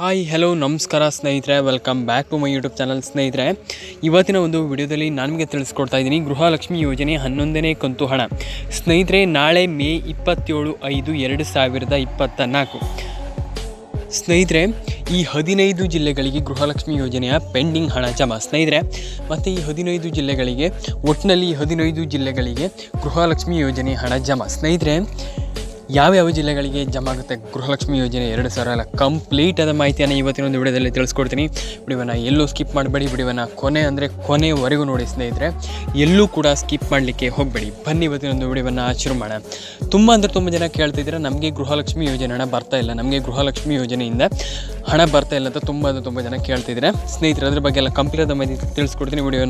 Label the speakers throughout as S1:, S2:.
S1: Hi hello ನಮಸ್ಕಾರ ಸ್ನೇಹಿತರೆ, welcome back to my YouTube channel. ಸ್ನೇಹಿತರೆ, ಇವತ್ತಿನ ಒಂದು ವಿಡಿಯೋದಲ್ಲಿ ನಾನು ನಿಮಗೆ ತಿಳಿಸ್ಕೊಡ್ತಾ ಇದ್ದೀನಿ ಗೃಹಲಕ್ಷ್ಮಿ ಯೋಜನೆ 11ನೇ ಕಂತು ಹಣ. ಸ್ನೇಹಿತರೆ, ನಾಳೆ ಮೇ 27/5/2024 ಸ್ನೇಹಿತರೆ, ಈ 15 ಜಿಲ್ಲೆಗಳಿಗೆ ಗೃಹಲಕ್ಷ್ಮಿ ಯೋಜನೆಯ ಪೆಂಡಿಂಗ್ ಹಣ ಜಮಾ. ಸ್ನೇಹಿತರೆ, ಮತ್ತು ಈ 15 ಜಿಲ್ಲೆಗಳಿಗೆ ಒಟ್ಟಿನಲ್ಲಿ 15 ಜಿಲ್ಲೆಗಳಿಗೆ ಗೃಹಲಕ್ಷ್ಮಿ ಯೋಜನೆ ಹಣ ಜಮಾ. ಸ್ನೇಹಿತರೆ, ಯಾವ್ಯಾವ ಜಿಲ್ಲೆಗಳಿಗೆ ಜಮಾ ಆಗುತ್ತೆ ಗೃಹಲಕ್ಷ್ಮಿ ಯೋಜನೆ 2000 ಕಂಪ್ಲೀಟ್ ಆದ ಮಾಹಿತಿಯನ್ನು ಇವತ್ತಿನ ಒಂದು ವಿಡಿಯೋದಲ್ಲಿ ತಿಳಿಸ್ಕೊಡ್ತೀನಿ. ವಿಡಿಯೋನ ಎಲ್ಲೂ ಸ್ಕಿಪ್ ಮಾಡಬೇಡಿ, ವಿಡಿಯೋನ ಕೊನೆವರೆಗೂ ನೋಡಿ ಸ್ನೇಹಿತರೆ, ಎಲ್ಲೂ ಕೂಡ ಸ್ಕಿಪ್ ಮಾಡಲಿಕ್ಕೆ ಹೋಗಬೇಡಿ. ಬನ್ನಿ ಇವತ್ತಿನ ಒಂದು ವಿಡಿಯೋವನ್ನು ಶುರು ಮಾಡೋಣ. ತುಂಬ ಜನ ಕೇಳ್ತಿದ್ದೀರಾ, ನಮಗೆ ಗೃಹಲಕ್ಷ್ಮಿ ಯೋಜನೆ ಹಣ ಬರ್ತಾ ಇಲ್ಲ, ನಮಗೆ ಗೃಹಲಕ್ಷ್ಮಿ ಯೋಜನೆಯಿಂದ ಹಣ ಬರ್ತಾ ಇಲ್ಲ ಅಂತ ತುಂಬ ಜನ ಕೇಳ್ತಿದ್ದೀರಾ. ಸ್ನೇಹಿತರೆ, ಅದ್ರ ಬಗ್ಗೆ ಎಲ್ಲ ಕಂಪ್ಲೀಟ್ ಆದ ಮಾಹಿತಿ ತಿಳಿಸ್ಕೊಡ್ತೀನಿ. ವಿಡಿಯೋ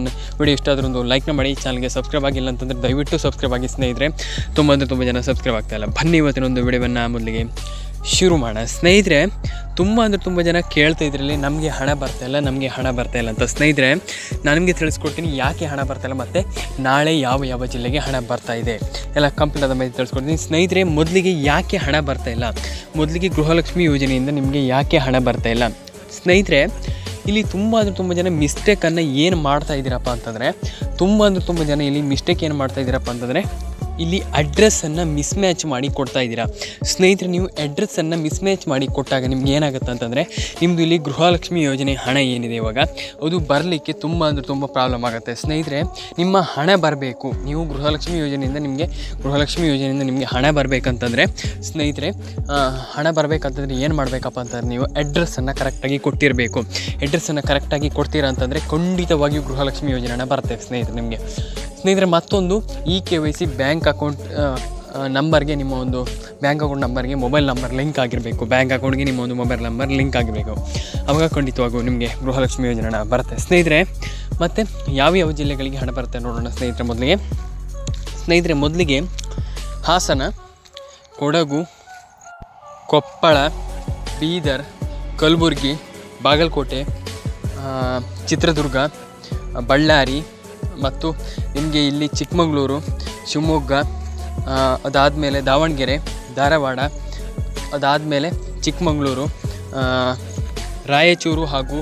S1: ಇಷ್ಟ ಆದರೂ ಒಂದು ಲೈಕ್ನ ಮಾಡಿ. ಚಾನಲ್ಗೆ ಸಬ್ಸ್ಕ್ರೈಬ್ ಆಗಿಲ್ಲ ಅಂತಂದರೆ ದಯವಿಟ್ಟು ಸಬ್ಸ್ಕ್ರೈಬ್ ಆಗಿ ಸ್ನೇಹಿತರೆ. ತುಂಬ ಜನ ಸಬ್ಸ್ಕ್ರೈಬ್ ಆಗ್ತಾ ಇಲ್ಲ. ಬನ್ನಿ ಇವತ್ತಿನ ಒಂದು ವಿಡಿಯೋವನ್ನು ಮೊದಲಿಗೆ ಶುರು ಮಾಡೋಣ. ಸ್ನೇಹಿತರೆ, ತುಂಬ ಜನ ಕೇಳ್ತಾ ಇದ್ರಲ್ಲಿ ನಮಗೆ ಹಣ ಬರ್ತಾ ಇಲ್ಲ ಅಂತ. ಸ್ನೇಹಿತರೆ, ನಾನು ನಿಮಗೆ ತಿಳಿಸ್ಕೊಡ್ತೀನಿ ಯಾಕೆ ಹಣ ಬರ್ತಾ ಇಲ್ಲ ಮತ್ತು ನಾಳೆ ಯಾವ ಜಿಲ್ಲೆಗೆ ಹಣ ಬರ್ತಾ ಇದೆ ಎಲ್ಲ ಕಂಪ್ಲೀಟ್ ಆದ ಮಾಹಿತಿ ತಿಳಿಸ್ಕೊಡ್ತೀನಿ. ಸ್ನೇಹಿತರೆ, ಮೊದಲಿಗೆ ಯಾಕೆ ಹಣ ಬರ್ತಾ ಇಲ್ಲ, ಮೊದಲಿಗೆ ಗೃಹಲಕ್ಷ್ಮಿ ಯೋಜನೆಯಿಂದ ನಿಮಗೆ ಯಾಕೆ ಹಣ ಬರ್ತಾ ಇಲ್ಲ. ಸ್ನೇಹಿತರೆ, ಇಲ್ಲಿ ತುಂಬ ಜನ ಮಿಸ್ಟೇಕನ್ನು ಏನು ಮಾಡ್ತಾ ಇದ್ದೀರಪ್ಪ ಅಂತಂದರೆ, ತುಂಬ ಜನ ಇಲ್ಲಿ ಮಿಸ್ಟೇಕ್ ಏನು ಮಾಡ್ತಾ ಇದ್ದೀರಪ್ಪ ಅಂತಂದರೆ, ಇಲ್ಲಿ ಅಡ್ರೆಸ್ಸನ್ನು ಮಿಸ್ಮ್ಯಾಚ್ ಮಾಡಿ ಕೊಡ್ತಾ ಇದ್ದೀರಾ. ಸ್ನೇಹಿತರೆ, ನೀವು ಅಡ್ರೆಸ್ಸನ್ನು ಮಿಸ್ಮ್ಯಾಚ್ ಮಾಡಿ ಕೊಟ್ಟಾಗ ನಿಮ್ಗೆ ಏನಾಗುತ್ತೆ ಅಂತಂದರೆ, ನಿಮ್ಮದು ಇಲ್ಲಿ ಗೃಹಲಕ್ಷ್ಮಿ ಯೋಜನೆ ಹಣ ಏನಿದೆ ಇವಾಗ ಅದು ಬರಲಿಕ್ಕೆ ತುಂಬ ಪ್ರಾಬ್ಲಮ್ ಆಗುತ್ತೆ. ಸ್ನೇಹಿತರೆ, ನಿಮ್ಮ ಹಣ ಬರಬೇಕು, ನೀವು ಗೃಹಲಕ್ಷ್ಮಿ ಯೋಜನೆಯಿಂದ ನಿಮಗೆ ಹಣ ಬರಬೇಕಂತಂದರೆ, ಸ್ನೇಹಿತರೆ, ಹಣ ಬರಬೇಕಂತಂದರೆ ಏನು ಮಾಡಬೇಕಪ್ಪ ಅಂತಂದರೆ, ನೀವು ಅಡ್ರೆಸ್ಸನ್ನು ಕರೆಕ್ಟಾಗಿ ಕೊಟ್ಟಿರಬೇಕು. ಅಡ್ರೆಸ್ಸನ್ನು ಕರೆಕ್ಟಾಗಿ ಕೊಡ್ತೀರಾ ಅಂತಂದರೆ ಖಂಡಿತವಾಗಿಯೂ ಗೃಹಲಕ್ಷ್ಮಿ ಯೋಜನೆ ಹಣ ಬರುತ್ತೆ ಸ್ನೇಹಿತರೆ ನಿಮಗೆ. ಸ್ನೇಹಿತರೆ, ಮತ್ತೊಂದು KYC ಬ್ಯಾಂಕ್ ಅಕೌಂಟ್ ನಂಬರ್ಗೆ, ನಿಮ್ಮ ಒಂದು ಬ್ಯಾಂಕ್ ಅಕೌಂಟ್ ನಂಬರ್ಗೆ ಮೊಬೈಲ್ ನಂಬರ್ ಲಿಂಕ್ ಆಗಿರಬೇಕು. ಬ್ಯಾಂಕ್ ಅಕೌಂಟ್ಗೆ ನಿಮ್ಮ ಒಂದು ಮೊಬೈಲ್ ನಂಬರ್ ಲಿಂಕ್ ಆಗಿರಬೇಕು. ಆವಾಗ ಖಂಡಿತವಾಗೂ ನಿಮಗೆ ಗೃಹಲಕ್ಷ್ಮಿ ಯೋಜನೆ ಹಣ ಬರುತ್ತೆ. ಸ್ನೇಹಿತರೆ, ಮತ್ತು ಯಾವ ಜಿಲ್ಲೆಗಳಿಗೆ ಹಣ ಬರುತ್ತೆ ನೋಡೋಣ. ಸ್ನೇಹಿತರೆ, ಮೊದಲಿಗೆ ಹಾಸನ, ಕೊಡಗು, ಕೊಪ್ಪಳ, ಬೀದರ್, ಕಲಬುರಗಿ, ಬಾಗಲಕೋಟೆ, ಚಿತ್ರದುರ್ಗ, ಬಳ್ಳಾರಿ ಮತ್ತು ನಿಮಗೆ ಇಲ್ಲಿ ಚಿಕ್ಕಮಗಳೂರು, ಶಿವಮೊಗ್ಗ, ಅದಾದಮೇಲೆ ದಾವಣಗೆರೆ, ಧಾರವಾಡ, ಅದಾದಮೇಲೆ ಚಿಕ್ಕಮಗಳೂರು, ರಾಯಚೂರು ಹಾಗೂ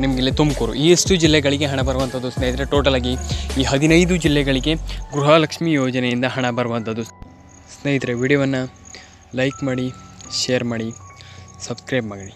S1: ನಿಮಗೆ ಇಲ್ಲಿ ತುಮಕೂರು, ಇಷ್ಟು ಜಿಲ್ಲೆಗಳಿಗೆ ಹಣ ಬರುವಂಥದ್ದು. ಸ್ನೇಹಿತರೆ, ಟೋಟಲಾಗಿ ಈ 15 ಜಿಲ್ಲೆಗಳಿಗೆ ಗೃಹಲಕ್ಷ್ಮಿ ಯೋಜನೆಯಿಂದ ಹಣ ಬರುವಂಥದ್ದು. ಸ್ನೇಹಿತರೆ, ವಿಡಿಯೋವನ್ನು ಲೈಕ್ ಮಾಡಿ, ಶೇರ್ ಮಾಡಿ, ಸಬ್ಸ್ಕ್ರೈಬ್ ಮಾಡಿ.